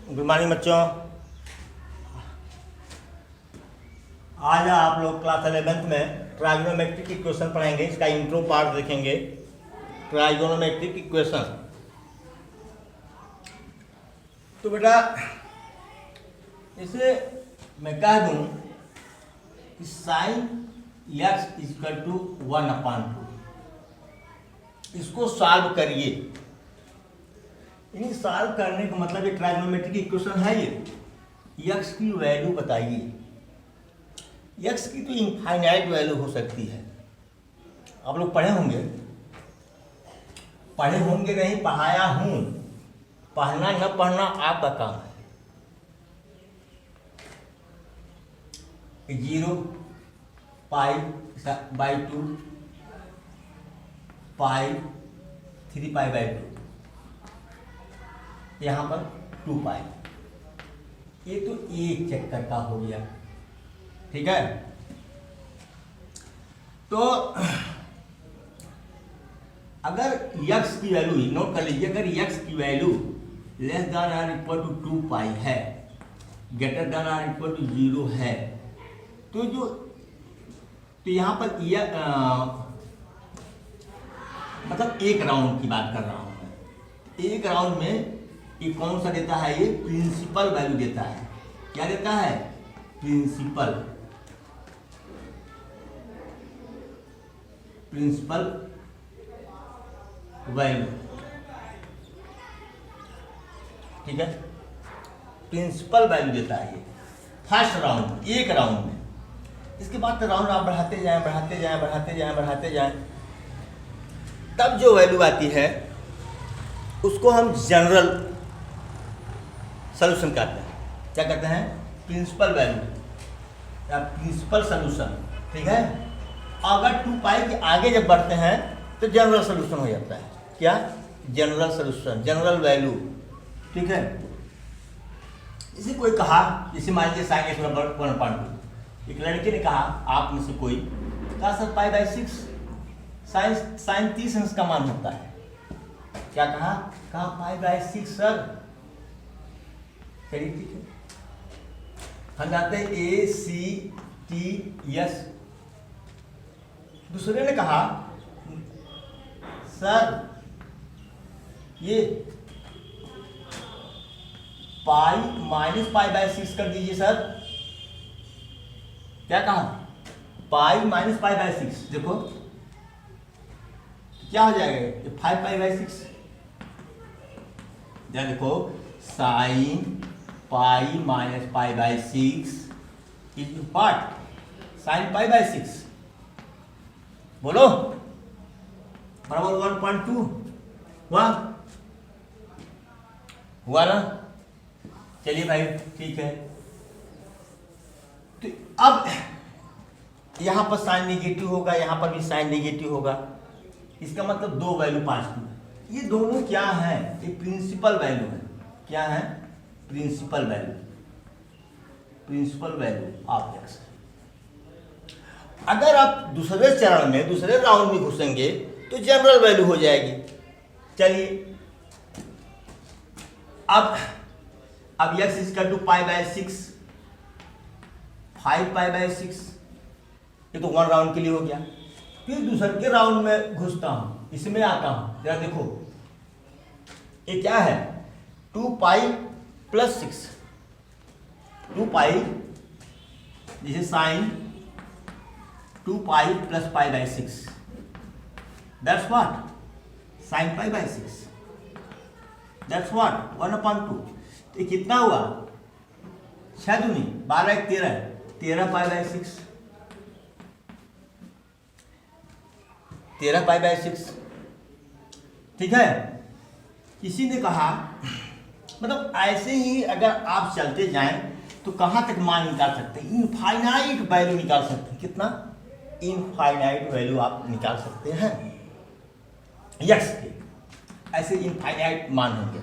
Good morning बच्चों। आज आप लोग क्लास 11th में ट्राइगोनोमेट्रिक इक्वेशन पढ़ेंगे। इसका इंट्रो पार्ट देखेंगे। Trigonometric equation. तो बेटा इसे मैं कह दूं कि साइन एक्स इक्वल टू 1/2। इसको सॉल्व करिए। इन्हीं सॉल्व करने का मतलब ये ट्राइगोनोमेट्रिक इक्वेशन है। ये एक्स की वैल्यू बताइए। एक्स की तो इनफाइनाइट वैल्यू हो सकती है। आप लोग पढ़े होंगे नहीं, पढ़ाया हूं। पढ़ना न पढ़ना आपका काम है। 0 π/2 पाई 3π/2, यहाँ पर 2π। ये तो एक चक्कर का हो गया, ठीक है। तो अगर x की वैल्यू, नोट कर लीजिए, अगर x की वैल्यू लेस देन और इक्वल टू 2π है, ग्रेटर देन और इक्वल टू 0 है, तो यहाँ पर मतलब एक राउंड की बात कर रहा हूं मैं। एक राउंड में ये कौन सा देता है? ये प्रिंसिपल वैल्यू देता है। क्या देता है? प्रिंसिपल वैल्यू, ठीक है। प्रिंसिपल वैल्यू देता है ये फर्स्ट राउंड, एक राउंड में। इसके बाद तो राउंड आप बढ़ाते जाएं, तब जो वैल्यू आती है उसको हम जनरल सॉल्यूशन कहते हैं। क्या कहते हैं? प्रिंसिपल वैल्यू या प्रिंसिपल सॉल्यूशन, ठीक है। अगर 2π के आगे जब बढ़ते हैं तो जनरल सॉल्यूशन हो जाता है। क्या? जनरल सॉल्यूशन, जनरल वैल्यू, ठीक है। इसे कोई कहा, जैसे मान लीजिए साइन x = 1/2। एक लड़के ने कहा, आप में से कोई कहा, सर π/6 साइन 30 अंश का मान होता है। क्या कहा? π/6 सर। चलिए ठीक है, हम जाते हैं ACTS। दूसरे ने कहा, सर ये π-π/6 कर दीजिए सर। क्या कहा? π-π/6। देखो क्या हो जाएगा? ये 5π/6। देखो साइन π-π/6 इज पार्ट साइन π/6, बोलो, बराबर 1.2 हुआ ना। चलिए भाई, ठीक है। तो अब यहां पर साइन नेगेटिव होगा, यहां पर भी साइन नेगेटिव होगा। इसका मतलब दो वैल्यू पॉजिटिव। ये दोनों क्या है? ये प्रिंसिपल वैल्यू है। क्या है? Principal value of x. अगर आप दूसरे चरण में, दूसरे राउंड में घुसेंगे तो जनरल वैल्यू हो जाएगी। चलिए, अब x इक्वल टू π/6, 5π/6। ये तो वन राउंड के लिए हो गया। फिर दूसरे के राउंड में घुसता हूं, इसमें आता हूं। जरा देखो, ये क्या है? 2π+6। 2π जैसे sine 2π + π/6, that's what? Sine π/6, that's what? 1/2। तो कितना हुआ? 6 दूनी 12, 1 13, 13π/6, 13π/6, ठीक है। किसी ने कहा, मतलब ऐसे ही अगर आप चलते जाएं तो कहां तक मान निकाल सकते हैं? इनफाइनाइट वैल्यू निकाल सकते हैं। कितना? इनफाइनाइट वैल्यू आप निकाल सकते हैं एक्स के। ऐसे इनफाइनाइट मान होंगे।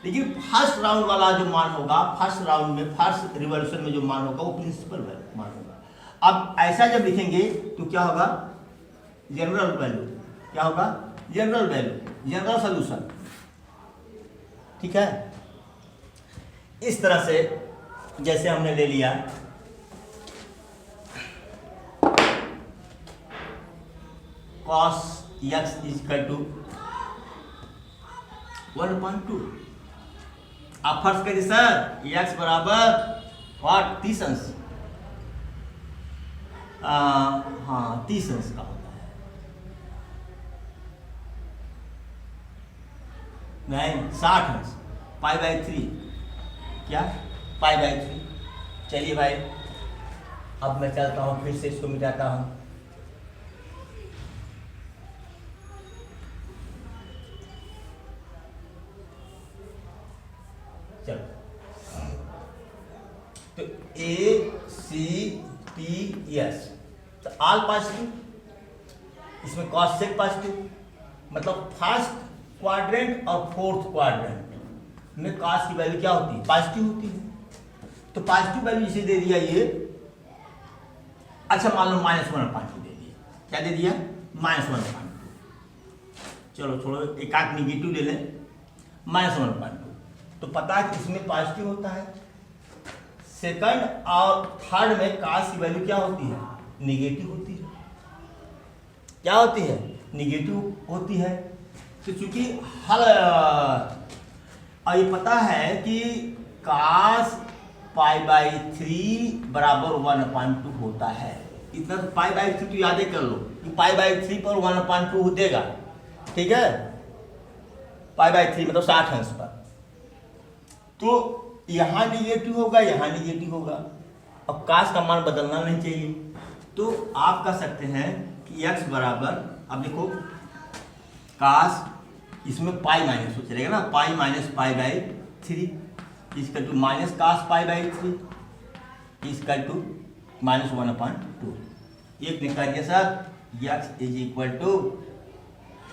लेकिन फर्स्ट राउंड वाला जो मान होगा, फर्स्ट राउंड में, फर्स्ट रिवॉल्यूशन में जो मान होगा, वो प्रिंसिपल मान होगा। अब ऐसा जब लिखेंगे तो क्या होगा? General value. क्या होगा? जनरल वैल्यू, जनरल सॉल्यूशन, ठीक है। इस तरह से जैसे हमने ले लिया cos x इक्वल टू 1/2। आप फर्ज करिए सर x बराबर वाट 30 अंश, हाँ 30 अंश का होता है, नहीं 60 अंश, π/3 क्या π/3। चलिए भाई अब मैं चलता हूँ, फिर से इसको मिटाता हूँ। चलो तो ACTS तो ऑल पॉजिटिव, इसमें cos सेक पॉजिटिव, मतलब फर्स्ट क्वाड्रेंट और फोर्थ क्वाड्रेंट में cos की वैल्यू क्या होती है, पॉजिटिव होती है। तो पॉजिटिव वैल्यू इसे दे दिया ये, अच्छा मान लो -1/2 दे दिया, क्या दे दिया -1/2। चलो छोड़ो, एक आध निगेटिव ले लें, -1/2। तो पता है कि इसमें पॉजिटिव होता है, सेकंड और थर्ड में cos की वैल्यू क्या होती है, निगेटिव होती है। क्या होती है, निगेटिव होती है। तो चूंकि हल और ये पता है कि cos π/3 बराबर 1/2 होता है। इतना तो π/3 तो याद कर लो कि π/3 पर 1/2 देगा, ठीक है, π/3 मतलब 60 अंश पर। तो यहाँ निगेटिव होगा, यहाँ निगेटिव होगा। अब cos का मान बदलना नहीं चाहिए, तो आप कह सकते हैं कि x बराबर, अब देखो cos इसमें पाई माइनस हो चलेगा ना, पाई माइनस π/3 इसका टू माइनस cos π/3 इसका टू -1/2। एक निकाल दिया sir x is equal to,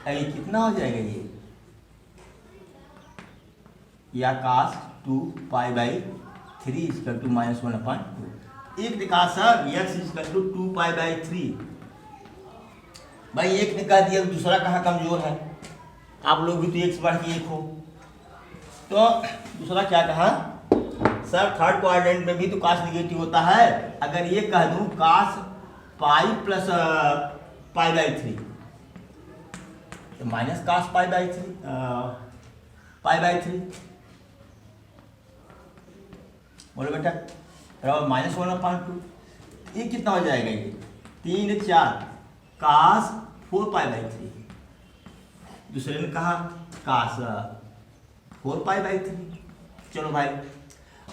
ये कितना हो जाएगा ये, या cos 2π/3 इसका टू -1/2। एक निकाल सर x इक्वल टू 2π/3। भाई एक निकाल दिया, दूसरा कहाँ कमजोर है, आप लोग भी तो एक से बढ़ के एक हो। तो दूसरा क्या कहा सर, थर्ड क्वाड्रेंट में भी तो cos निगेटिव होता है। अगर ये कह दूं cos पाई प्लस π/3 तो माइनस cos π/3 बोलो बेटा, बराबर -1/2। ये कितना हो जाएगा, ये 3 4 cos 4π/3। दूसरे में कहा cos 4π/3। चलो भाई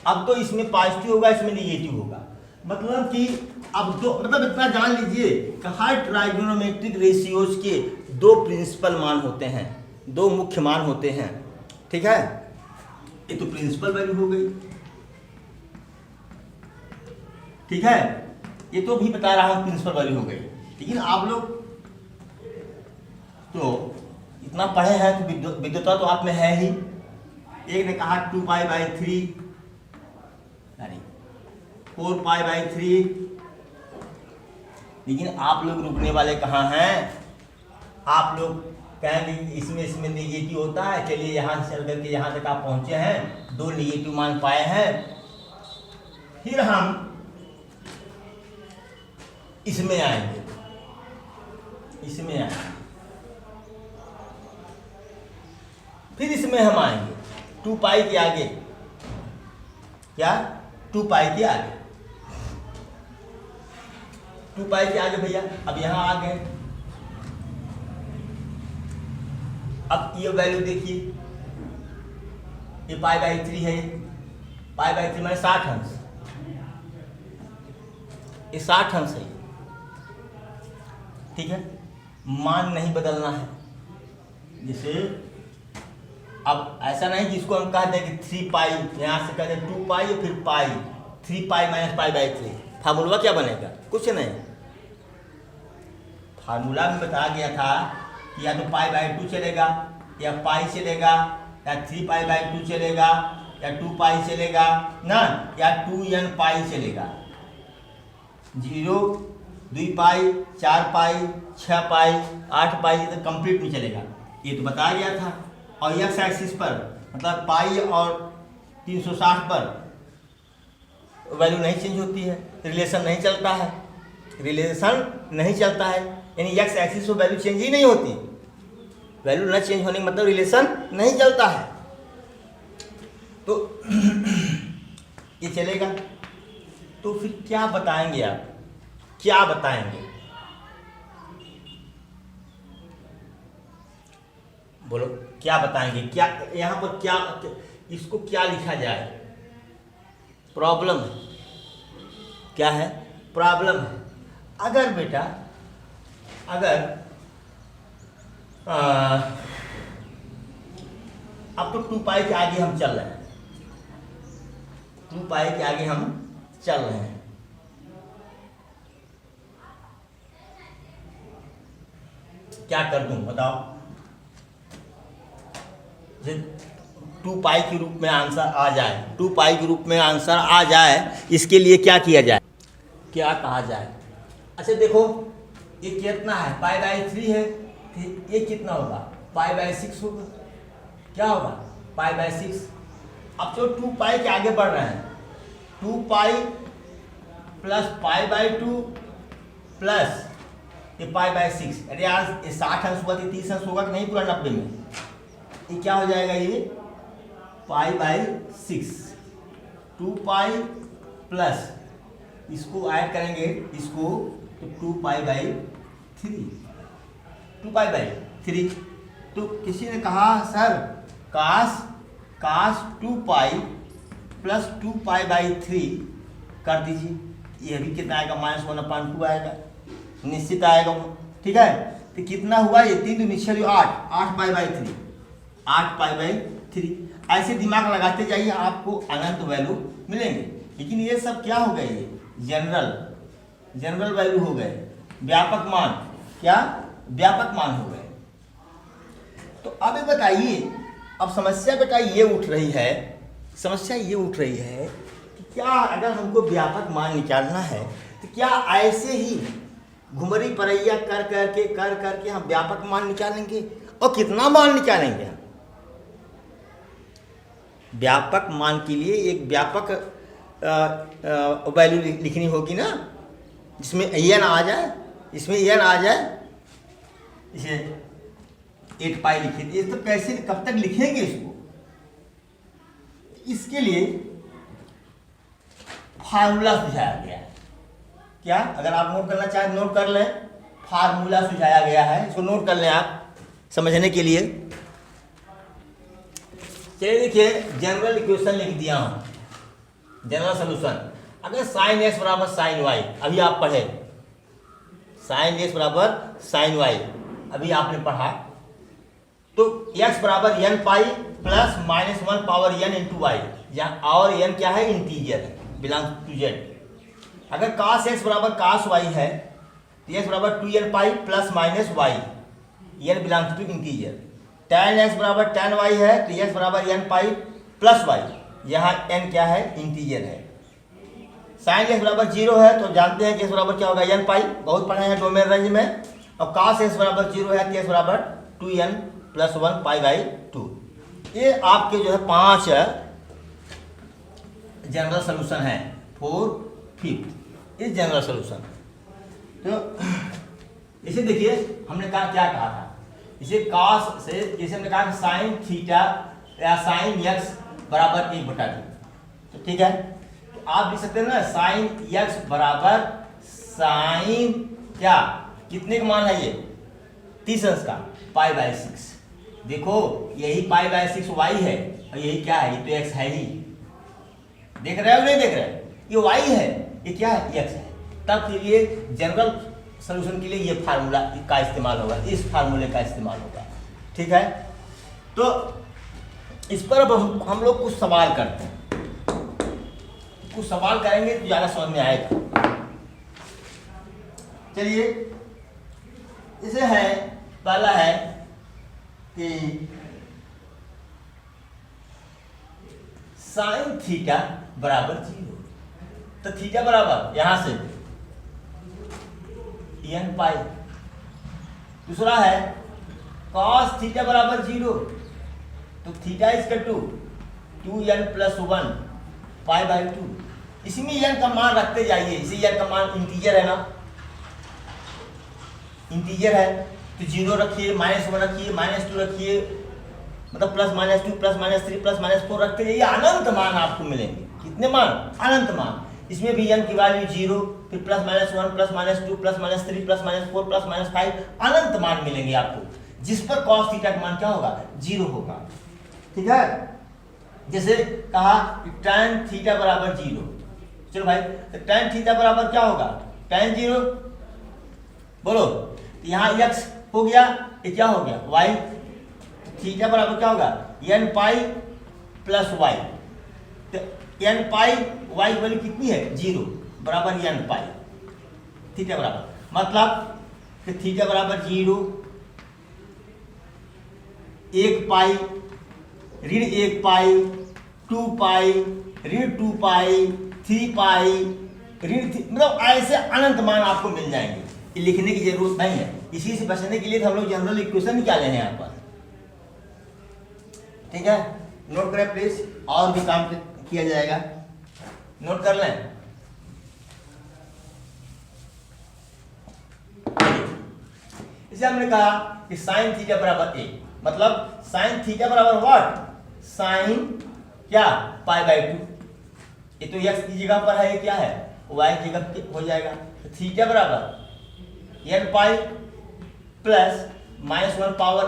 अब तो इसमें पॉजिटिव होगा, इसमें निगेटिव होगा, मतलब कि अब दो, मतलब इतना जान लीजिए कि हर ट्राइगोनोमेट्रिक रेशियोज के दो प्रिंसिपल मान होते हैं, दो मुख्य मान होते हैं, ठीक है। ये तो प्रिंसिपल वैल्यू हो गई, ठीक है, ये तो भी बता रहा हूं प्रिंसिपल वैल्यू हो गई। लेकिन आप लोग तो इतना पढ़े हैं तो विद्युता तो आप में है ही। एक ने कहा 2π/3, 4π/3, लेकिन आप लोग रुकने वाले कहाँ हैं, आप लोग कहेंगे इसमें निगेटिव होता है। चलिए यहाँ से चल करके यहाँ तक आप पहुँचे हैं, दो निगेटिव मान पाए हैं, फिर हम इसमें आएंगे, इसमें आएंगे, फिर इसमें हम आएंगे 2π के आगे, क्या 2π के आगे, 2π के आगे भैया। अब यहां आ गए, अब ये वैल्यू देखिए, ये π/3 है, π/3 माने 60 अंश, ये 60 अंश है, ठीक है। मान नहीं बदलना है, जैसे अब ऐसा नहीं कि इसको हम कह दें कि 3π, यहाँ से कह दें 2π और फिर पाई, 3π - π/3। फार्मूला क्या बनेगा, कुछ नहीं। फार्मूला में बताया गया था कि या तो π/2 चलेगा, या पाई चलेगा, या 3π/2 चलेगा, या 2π चलेगा ना, या 2n π चलेगा। 0, 2π, 4π, 6π, 8π ये तो कंप्लीट में चलेगा, ये तो बताया गया था। और एक्स एक्सिस पर मतलब पाई और 360 पर वैल्यू नहीं चेंज होती है, रिलेशन नहीं चलता है, रिलेशन नहीं चलता है, यानी एक्स एक्सिस पर वैल्यू चेंज ही नहीं होती। वैल्यू न चेंज होने का मतलब रिलेशन नहीं चलता है, तो ये चलेगा। तो फिर क्या बताएंगे आप, क्या बताएंगे? बोलो क्या बताएंगे, क्या यहाँ पर क्या, इसको क्या लिखा जाए? प्रॉब्लम है, क्या है? प्रॉब्लम है। अगर बेटा, अगर अब तो 2 पाई के आगे हम चल रहे हैं, 2 पाई के आगे हम चल रहे हैं, क्या कर दूं बताओ? 2 पाई के रूप में आंसर आ जाए, 2 पाई के रूप में आंसर आ जाए, इसके लिए क्या किया जाए, क्या कहा जाए? अच्छा देखो, ये कितना है? π/3 है, ये कितना होगा? π/6 होगा। क्या होगा? π/6। अब जो 2 पाई के आगे बढ़ रहे हैं, 2 पाई प्लस π/2 प्लस ये π/6, अरे यार ये 60 अंश हुआ, 30 अंश होगा कि नहीं पूरा 90 में? ये क्या हो जाएगा? ये π/6, 2 पाई प्लस इसको ऐड करेंगे इसको, तो 2 π/3, 2 π/3। तो किसी ने कहा सर काश 2 पाई प्लस 2 π/3 कर दीजिए, ये भी कितना आएगा? -1/2 आएगा, निश्चित आएगा वो, ठीक है। तो कितना हुआ? ये 3 2 निश्चय 8 π/3, 8 π/3। ऐसे दिमाग लगाते जाइए, आपको अनंत वैल्यू मिलेंगे। लेकिन ये सब क्या हो गए? ये जनरल वैल्यू हो गए, व्यापक मान, क्या व्यापक मान हो गए। तो अब बताइए, अब समस्या बेटा ये उठ रही है, समस्या ये उठ रही है कि क्या अगर हमको व्यापक मान निकालना है तो क्या ऐसे ही घुमरी परैया कर करके हम व्यापक मान निकालेंगे? और कितना मान निकालेंगे? व्यापक मान के लिए एक व्यापक वैल्यू लिखनी होगी ना, जिसमें n आ जाए, इसमें n आ जाए। इसे 8 पाई लिखे, ये तो कैसे, कब तक लिखेंगे इसको? इसके लिए फार्मूला सुझाया गया है। क्या? अगर आप नोट करना चाहें नोट कर लें, फार्मूला सुझाया गया है, इसको नोट कर लें आप समझने के लिए। चलिए देखिए, जनरल इक्वेशन लिख दिया हूं, जनरल सोल्यूशन। अगर sin x बराबर sin y, अभी आप पढ़े, sin x बराबर sin y अभी आपने पढ़ा, तो x बराबर n pi plus -1 power n into y, और n क्या है? इंटीजर है, बिलोंग्स टू z। अगर cos x बराबर cos y है तो x बराबर 2n pi plus minus y, n belongs to integer. tan x बराबर tan y है तो x बराबर n पाई प्लस वाई, यहाँ n क्या है? इंटीजर है। sin x बराबर 0 है तो जानते हैं कि x बराबर क्या होगा? n पाई, बहुत पढ़े हैं डोमेन रेंज में। और cos x बराबर 0 है तो x बराबर 2n प्लस 1 π/2। ये आपके जो है 5 जनरल सोल्यूशन है, 4 5 ये जनरल सोल्यूशन। तो इसे देखिए, हमने कहा क्या कहा था, इसे cos से, जैसे हमने कहा sin थीटा या sin x बराबर 1/2, तो ठीक है। तो आप लिख सकते हैं ना, sin x बराबर sin क्या, कितने का मान है ये? 30 अंश का, π/6। देखो यही π/6 y है और यही क्या है? ये तो x है ही, देख रहे हो नहीं देख रहे? ये y है, ये क्या है? x है। तब के लिए जनरल सोल्यूशन के लिए ये फार्मूला का इस्तेमाल होगा, इस फार्मूले का इस्तेमाल होगा, ठीक है। तो इस पर अब हम लोग कुछ सवाल करते हैं, कुछ सवाल करेंगे तो ज़्यादा समझ में आएगा। चलिए, इसे है, पहला है कि साइन थीटा बराबर 0, तो थीटा बराबर यहां से n पाई। दूसरा है cos थीटा बराबर 0, तो थीटा इक्वल टू 2n+1 π/2। इसमें n का मान रखते जाइए, इसी n का मान इंटीजर है ना, इंटीजर है तो 0 रखिए, -1 रखिए, -2 रखिए, मतलब +-2 +-3 +-4 रखते जाइए, अनंत मान आपको मिलेंगे। कितने मान? अनंत मान। इसमें भी n की वैल्यू 0, फिर +-1 +-2 +-3 +-4 +-5 अनंत मान मिलेंगे आपको, जिस पर cos थीटा का मान क्या होगा? 0 होगा। ठीक है, जैसे कहा tan थीटा बराबर 0। चलो भाई, तो tan थीटा बराबर क्या होगा? tan 0 बोलो, यहाँ x हो गया, ये क्या हो गया? y। थीटा बराबर क्या होगा? n pi plus y। तो n पाई y की वैल्यू कितनी है? 0 बराबर n पाई। थीटा बराबर मतलब कि थीटा बराबर 0, 1 पाई ऋण 1 पाई, 2 पाई ऋण 2 पाई, 3 पाई ऋण, मतलब ऐसे अनंत मान आपको मिल जाएंगे। ये लिखने की जरूरत नहीं है, इसी से बचने के लिए तो हम लोग जनरल इक्वेशन निकाले हैं यहाँ पर। ठीक है, नोट करें प्लीज, और भी काम किया जाएगा, नोट कर लें। इसे हमने कहा कि साइन थीटा बराबर 1, मतलब साइन थीटा बराबर व्हाट? साइन क्या? π/2। ये तो x की जगह पर है, ये क्या है? y की जगह हो जाएगा। तो थीटा बराबर n pi plus -1 power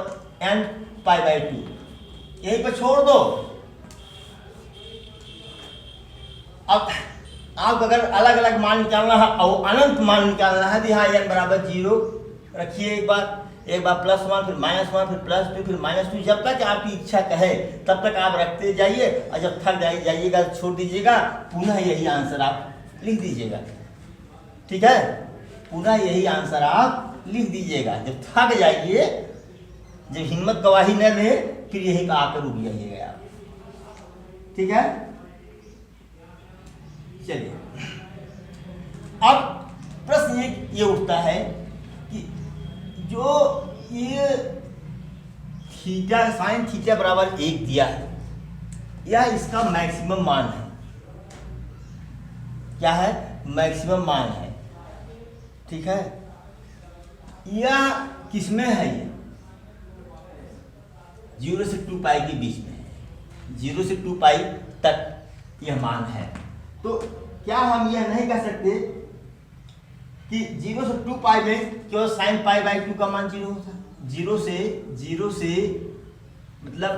n π/2, यहीं पर छोड़ दो। अब आप अगर अलग अलग मान निकालना है और अनंत मान निकालना है तो यहाँ n बराबर 0 रखिए, एक बार +1 फिर -1 फिर +2 फिर -2, जब तक आपकी इच्छा कहे तब तक आप रखते जाइए, और जब थक जाइएगा छोड़ दीजिएगा, पुनः यही आंसर आप लिख दीजिएगा। ठीक है, पुनः यही आंसर आप लिख दीजिएगा। जब थक जाइए, जब हिम्मत गवाही न दे, फिर यही आकर रुक जाइएगा आप। ठीक है, चलिए अब प्रश्न ये उठता है कि जो ये थीटा साइन थीटा बराबर 1 दिया है, यह इसका मैक्सिमम मान है। क्या है? मैक्सिमम मान है। ठीक है, यह किसमें है? ये 0 से 2 पाई के बीच में है, 0 से 2 पाई तक यह मान है। तो क्या हम यह नहीं कह सकते कि 0 से 2 पाई में केवल साइन π/2 का मान 0 होता है? 0 से मतलब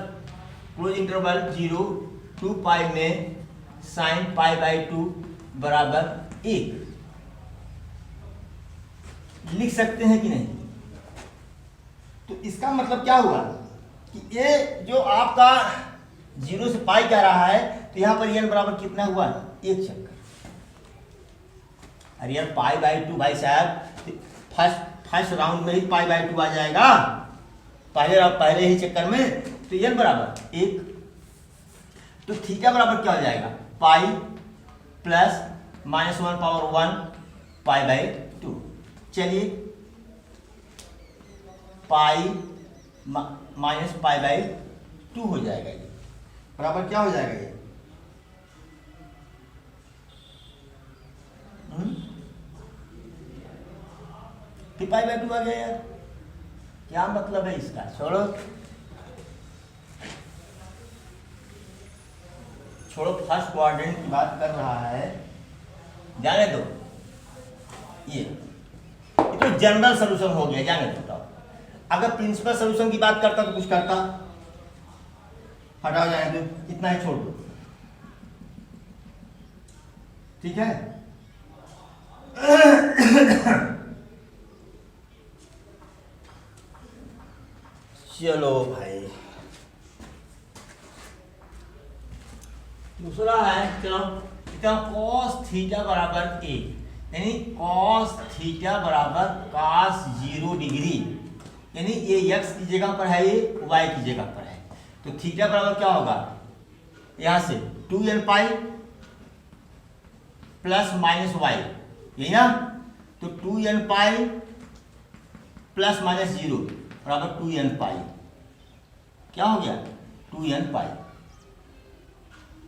क्लोज इंटरवल 0 2 पाई में साइन π/2 बराबर 1 लिख सकते हैं कि नहीं? तो इसका मतलब क्या हुआ कि ये जो आपका 0 से पाई कह रहा है, तो यहाँ पर n बराबर कितना हुआ? 1 चक्कर। अरे यार π/2 भाई साहब, फर्स्ट राउंड में ही π/2 आ जाएगा, पहले ही चक्कर में, तो n बराबर 1। तो थीटा बराबर क्या हो जाएगा? पाई प्लस -1 पावर 1 π/2। चलिए, पाई माइनस π/2 हो जाएगा, ये बराबर क्या हो जाएगा? ये फिर π/2 आ गया यार, क्या मतलब है इसका? छोड़ो, फर्स्ट क्वाड्रेंट की बात कर रहा है, जाने दो। ये तो जनरल सॉल्यूशन हो गया, जाने दो। अगर प्रिंसिपल सॉल्यूशन की बात करता तो कुछ करता, हटाओ, जाने दो, इतना ही छोड़ दो। ठीक है, चलो भाई, दूसरा है, चलो cos थीटा बराबर 1, यानी cos थीटा बराबर cos 0 डिग्री, यानी ये x की जगह पर है, ये y की जगह पर है। तो थीटा बराबर क्या होगा? यहां से 2n pi plus minus y, यही ना? तो 2n पाई प्लस माइनस 0 बराबर 2n पाई। क्या हो गया? 2n पाई।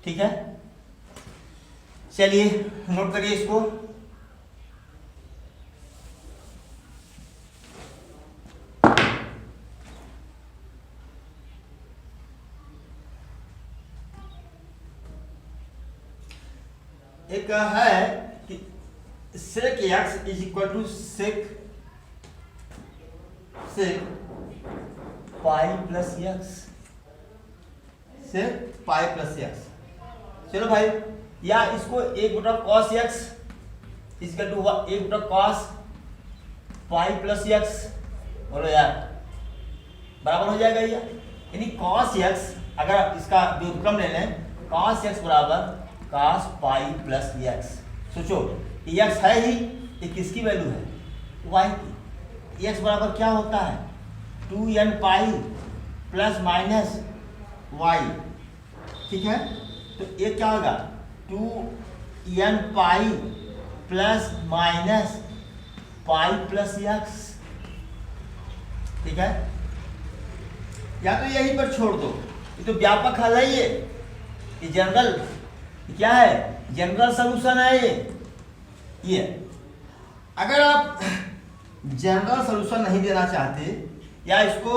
ठीक है, चलिए नोट करिए इसको। एक है कि sec x is equal to sec pi plus x, sec pi plus x. चलो भाई, या इसको 1 cos x is equal to 1 cos pi plus x, बोलो यार बराबर हो जाएगा ये। यानी cos x अगर आप इसका व्युत्क्रम ले लें, cos x बराबर cos पाई प्लस एक्स। सोचो एक्स है ही, ये किसकी वैल्यू है? y की। एक्स बराबर क्या होता है? 2n pi plus minus Y, ठीक है। तो ये क्या होगा? 2n pi plus minus pi plus x, ठीक है। या तो यहीं पर छोड़ दो, ये तो व्यापक हल है, ये जनरल क्या है? जनरल सॉल्यूशन है ये। अगर आप जनरल सॉल्यूशन नहीं देना चाहते, या इसको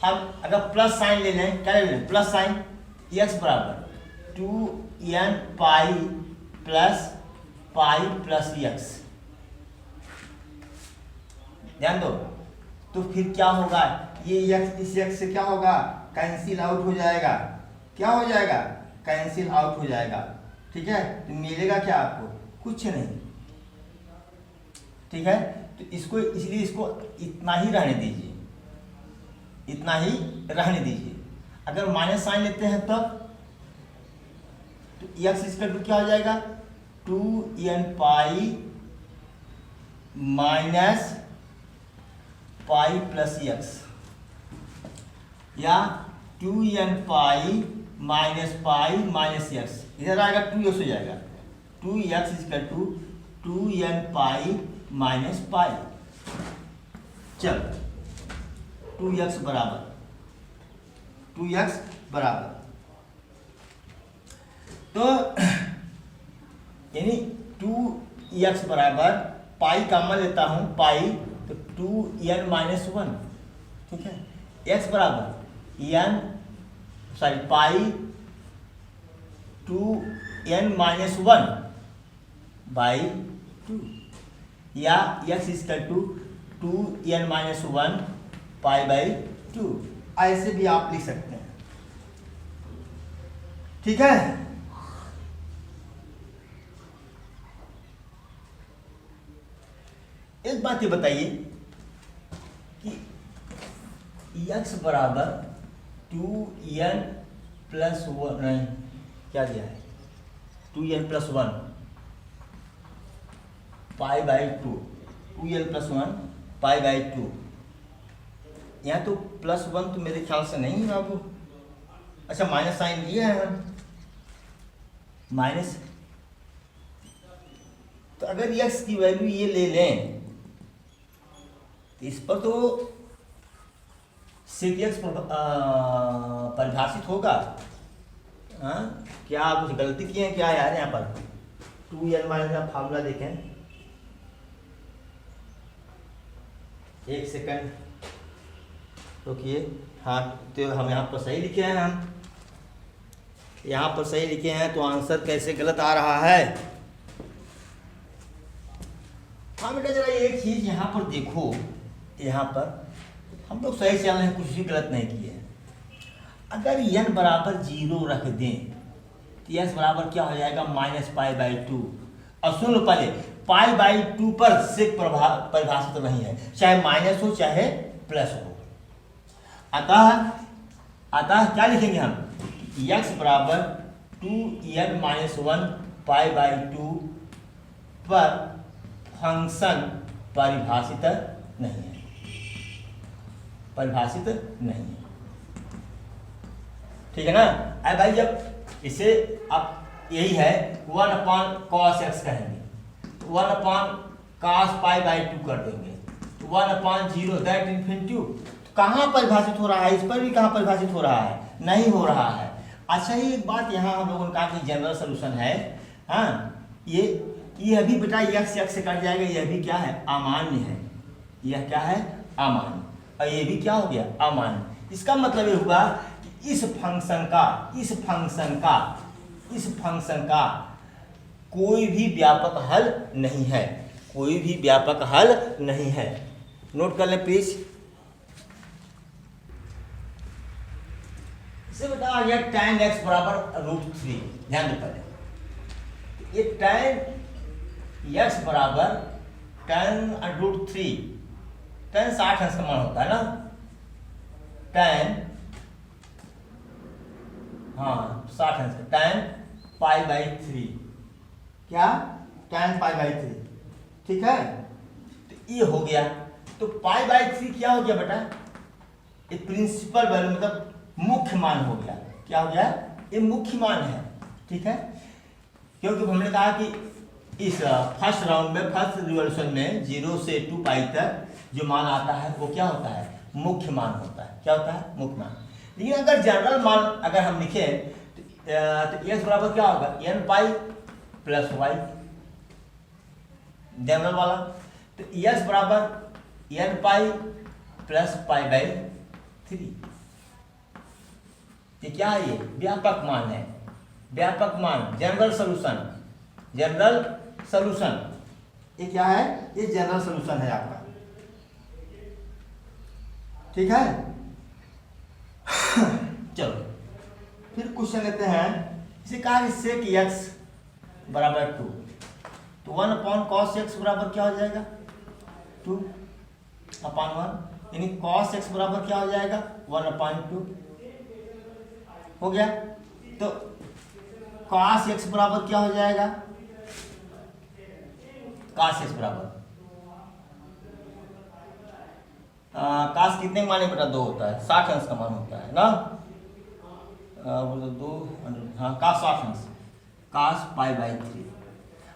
हम अगर प्लस साइन ले लें, क्या ले लें? प्लस साइन, एक्स बराबर 2n पाई प्लस एक्स, ध्यान दो। तो फिर क्या होगा? ये एक्स इस एक्स से क्या होगा? कैंसिल आउट हो जाएगा। क्या हो जाएगा? कैंसिल आउट हो जाएगा, ठीक है। तो मिलेगा क्या आपको? कुछ नहीं, ठीक है। तो इसको इसलिए इसको इतना ही रहने दीजिए, इतना ही रहने दीजिए। अगर माइनस साइन लेते हैं तब तो एक्स इसका क्या हो जाएगा? 2n पाई माइनस पाई प्लस एक्स, या 2n पाई माइनस एक्स, इधर आएगा 2x हो जाएगा। 2x equal to 2n pi minus pi. चल 2x बराबर तो यानी 2x बराबर पाई कॉमन लेता हूं, पाई तो 2n माइनस 1, ठीक है। x बराबर पाई 2n माइनस 1 बाई 2, या x equal to 2n minus 1 pi by 2, ऐसे भी आप लिख सकते हैं, ठीक है। एक बात ये बताइए कि x बराबर 2n प्लस 1, नहीं क्या दिया है? 2n plus 1 pi by 2, 2n plus 1 pi by 2। यहाँ तो प्लस 1 तो मेरे ख्याल से नहीं है बाबू। अच्छा माइनस साइन लिया है हम, माइनस। तो अगर x की वैल्यू ये ले लें तो इस पर तो sec x परिभाषित होगा। हाँ, क्या कुछ गलती किए हैं क्या यार? यहाँ पर 2n माइनस का फार्मूला देखें, एक सेकंड रुकिए। हाँ, तो हम यहाँ पर सही लिखे हैं, हम यहाँ पर सही लिखे हैं, तो आंसर कैसे गलत आ रहा है? हाँ बेटा जरा एक चीज यहाँ पर देखो, यहाँ पर हम लोग सही चल रहे हैं, कुछ भी गलत नहीं किए हैं। अगर n बराबर 0 रख दें तो s बराबर क्या हो जाएगा? Minus pi by 2। और सुन लो पहले, पाई बाई 2 पर सेक परिभाषित तो नहीं है, चाहे माइनस हो चाहे प्लस हो। अतः क्या लिखेंगे हम? x बराबर 2n माइनस 1 पाई बाई 2 पर फंक्शन परिभाषित नहीं है, परिभाषित नहीं है, ठीक है ना। अरे भाई जब इसे आप यही है 1/cos x कहेंगे, 1/cos पाई बाई 2 कर देंगे, 1/0 दैट इन्फिनिटी। कहाँ परिभाषित हो रहा है? इस पर भी कहाँ परिभाषित हो रहा है? नहीं हो रहा है। अच्छा ये एक बात यहाँ हम लोगों ने कहा कि जनरल सोल्यूशन है, हाँ, ये अभी बेटा यक्स से कट जाएगा, यह भी क्या है, अमान्य है, यह क्या है, अमान्य, और ये भी क्या हो गया, अमान्य। इसका मतलब ये हुआ कि इस फंक्शन का कोई भी व्यापक हल नहीं है, कोई भी व्यापक हल नहीं है। नोट कर ले प्लीज। इसे बता आ गया tan x बराबर √3। ध्यान दो पहले, ये tan x बराबर tan√3, tan 60 अंश का मान होता है ना, tan, हाँ 60 अंश, tan π/3, क्या, tan π/3, ठीक है। तो ये हो गया, तो π/3 क्या हो गया बेटा, ये प्रिंसिपल वैल्यू मतलब मुख्य मान हो गया। क्या हो गया, ये मुख्य मान है, ठीक है, क्योंकि हमने कहा कि इस फर्स्ट राउंड में, फर्स्ट रिवोल्यूशन में 0 से 2 पाई तक जो मान आता है वो क्या होता है, मुख्य मान होता है। क्या होता है, मुख्य मान। लेकिन अगर जनरल मान अगर हम लिखें तो x बराबर क्या होगा, n pi plus y, general वाला। तो x बराबर n पाई प्लस π/3, ये क्या है, ये व्यापक मान है, व्यापक मान, जनरल सोल्यूशन, जनरल सोल्यूशन, ये क्या है, ये जनरल सोल्यूशन है आपका, ठीक है। चलो फिर क्वेश्चन लेते हैं। इसे कहा कि sec x बराबर 2, तो 1/cos x बराबर क्या हो जाएगा, 2/1, यानी cos x बराबर क्या हो जाएगा, 1/2 हो गया। तो cos x बराबर क्या हो जाएगा, cos x बराबर cos कितने माने बेटा, 2 होता है, 60 अंश का मान होता है ना, बोलो 2, हाँ cos 60 अंश, cos π/3।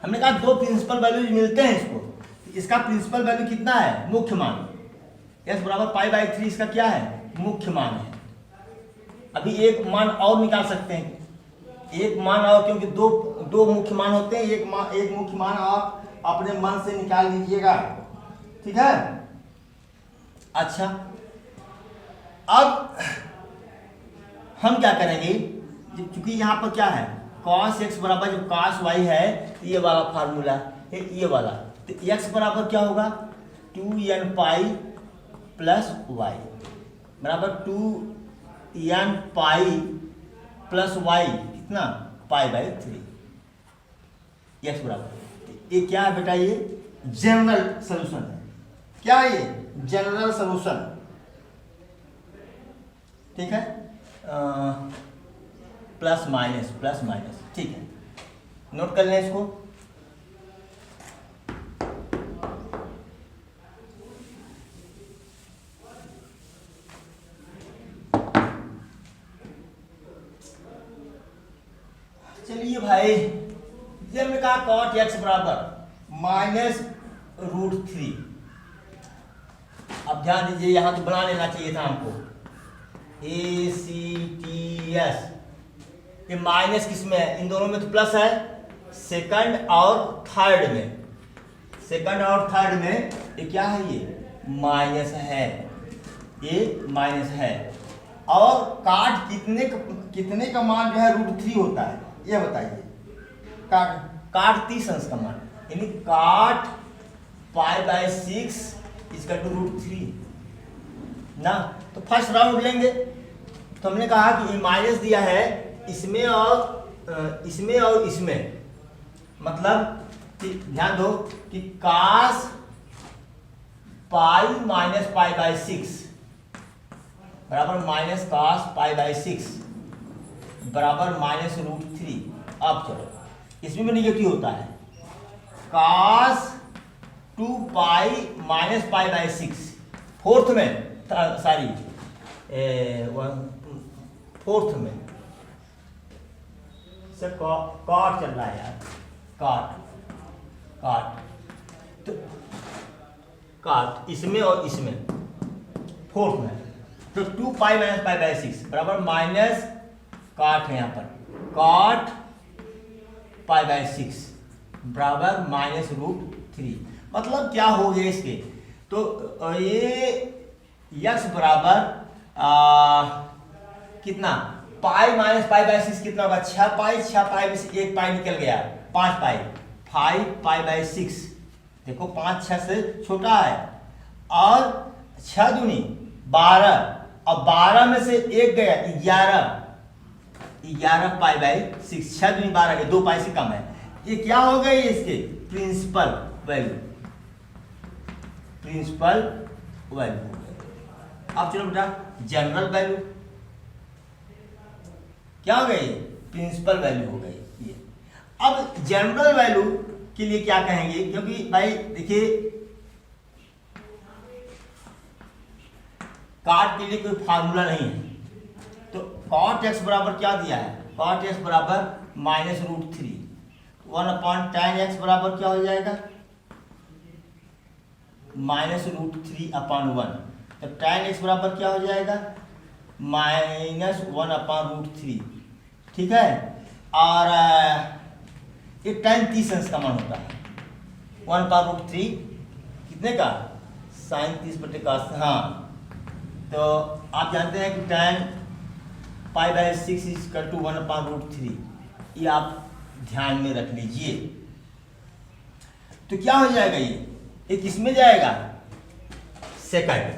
हमने कहा दो प्रिंसिपल वैल्यूज मिलते हैं इसको, इसका प्रिंसिपल वैल्यू कितना है, मुख्य मान, s बराबर π/3 इसका क्या है, मुख्य मान है। अभी एक मान और निकाल सकते हैं, एक मान और, क्योंकि दो मुख्य मान होते हैं, एक मुख्य मान आप अपने मन से निकाल लीजिएगा, ठीक है। अच्छा, अब हम क्या करेंगे, क्योंकि यहाँ पर क्या है, cos x बराबर जब cos y है, ये वाला फार्मूला है, ये वाला, तो x बराबर क्या होगा, 2n पाई प्लस y बराबर 2n पाई प्लस y, कितना, π/3, x बराबर, ये क्या है बेटा, ये जनरल सोल्यूशन है। क्या है ये, जनरल सोल्यूशन, ठीक है, प्लस माइनस, ठीक है, नोट कर लें इसको। चलिए भाई, जब हमने कहा cot x बराबर -√3, अब ध्यान दीजिए, यहां तो बना लेना चाहिए था हमको, ACTS, ये माइनस किस में है, इन दोनों में तो प्लस है, सेकंड और थर्ड में, सेकंड और थर्ड में ये क्या है, ये माइनस है, ये माइनस है। और काट कितने का मान जो है √3 होता है, ये बताइए, काट 30 अंश का मान, यानी काट π/6 इसका √3 ना। तो फर्स्ट राउंड लेंगे, तो हमने कहा कि माइनस दिया है इसमें और इसमें, मतलब ध्यान दो कि cos पाई माइनस π/6 बराबर माइनस cos π/6 बराबर -√3। अब चलो, इसमें भी निगेटिव होता है, cos 2 पाई माइनस π/6, फोर्थ में, सॉरी फोर्थ में से काट चल रहा है यार, काट तो काट इसमें और इसमें, फोर्थ में, तो 2 पाई माइनस π/6 बराबर कॉट है यहाँ पर, कॉट π/6 बराबर -√3। मतलब क्या हो गया इसके, तो ये यक्स बराबर कितना, पाई माइनस π/6 कितना होगा, 6 पाई, 6 पाई में से 1 पाई निकल गया, 5 पाई, 5 π/6। देखो 5 6 से छोटा है, और 6 दूनी 12, और 12 में से 1 गया 11 π/6, 6 दूनी 12 गए, 2 पाई से कम है। ये क्या हो गए इसके प्रिंसिपल वैल्यू, प्रिंसिपल वैल्यू हो गए। अब चलो बेटा जनरल वैल्यू, क्या हो गई, प्रिंसिपल वैल्यू हो गई ये। अब जनरल वैल्यू के लिए क्या कहेंगे, क्योंकि भाई देखिए कॉट के लिए कोई फार्मूला नहीं है, तो कॉट x बराबर क्या दिया है, कॉट x बराबर -√3, 1/tan x बराबर क्या हो जाएगा, -√3/1। तो tan x बराबर क्या हो जाएगा, -1/√3, ठीक है। और ये tan 30 अंश का मान होता है, 1/√3 कितने का, sin 30/cos, हाँ। तो आप जानते हैं कि tan π/6 = 1/√3, ये आप ध्यान में रख लीजिए। तो क्या हो जाएगा, ये किस में जाएगा, सेकंड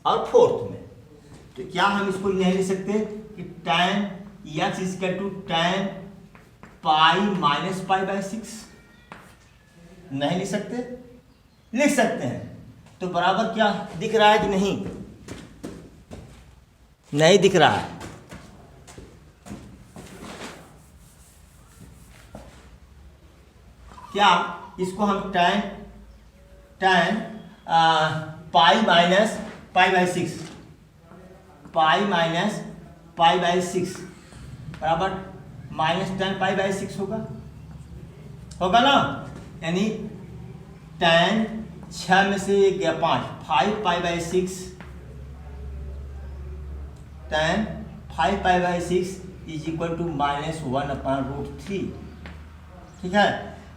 और फोर्थ में। तो क्या हम इसको नहीं लिख सकते कि tan x = tan π-π/6, नहीं लिख सकते, लिख सकते हैं। तो बराबर क्या दिख रहा है कि नहीं, नहीं दिख रहा है। क्या इसको हम tan π-π/6 π-π/6 बराबर -tan π/6 होगा ना, यानी tan 6 में से गया 5, 5 π/6, tan 5 π/6 = -1/√3, ठीक है।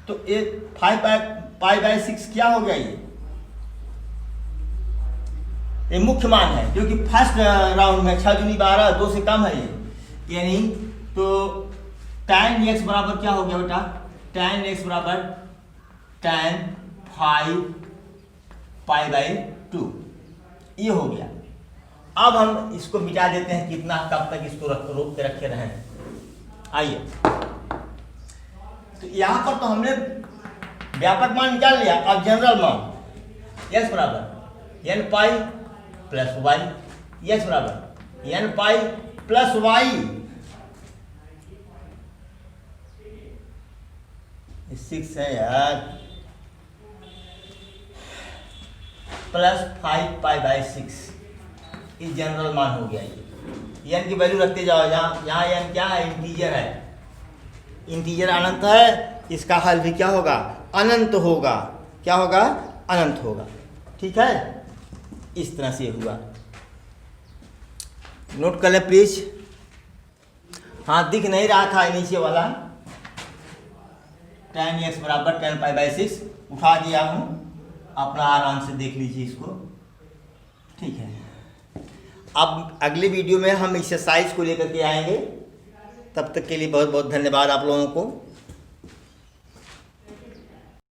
तो ये 5 π/6 क्या हो गया, ये मुख्य मान है, क्योंकि फर्स्ट राउंड में 6 दूनी 12, 2 से कम है ये, यानी तो tan x बराबर क्या हो गया बेटा, tan x बराबर tan 5 π/2, ये हो गया। अब हम इसको मिटा देते हैं, कितना कब तक इसको रोक के रखे रहें। आइए, तो यहां पर तो हमने व्यापक मान निकाल लिया, अब जनरल मान, x बराबर n pi plus y, x बराबर n पाई प्लस वाई, 6 है यार, प्लस 5 π/6, ये जनरल मान हो गया। ये n की वैल्यू रखते जाओ, यहाँ n क्या है, इंटीजर है, इंटीजर अनंत है, इसका हल भी क्या होगा, अनंत होगा। क्या होगा, अनंत होगा, ठीक है। इस तरह से हुआ, नोट कर ले प्लीज। हाँ, दिख नहीं रहा था नीचे वाला, tan x बराबर tan π/6 उठा दिया हूँ, अपना आराम से देख लीजिए इसको, ठीक है। अब अगले वीडियो में हम एक्सरसाइज को लेकर के आएंगे, तब तक के लिए बहुत बहुत धन्यवाद आप लोगों को।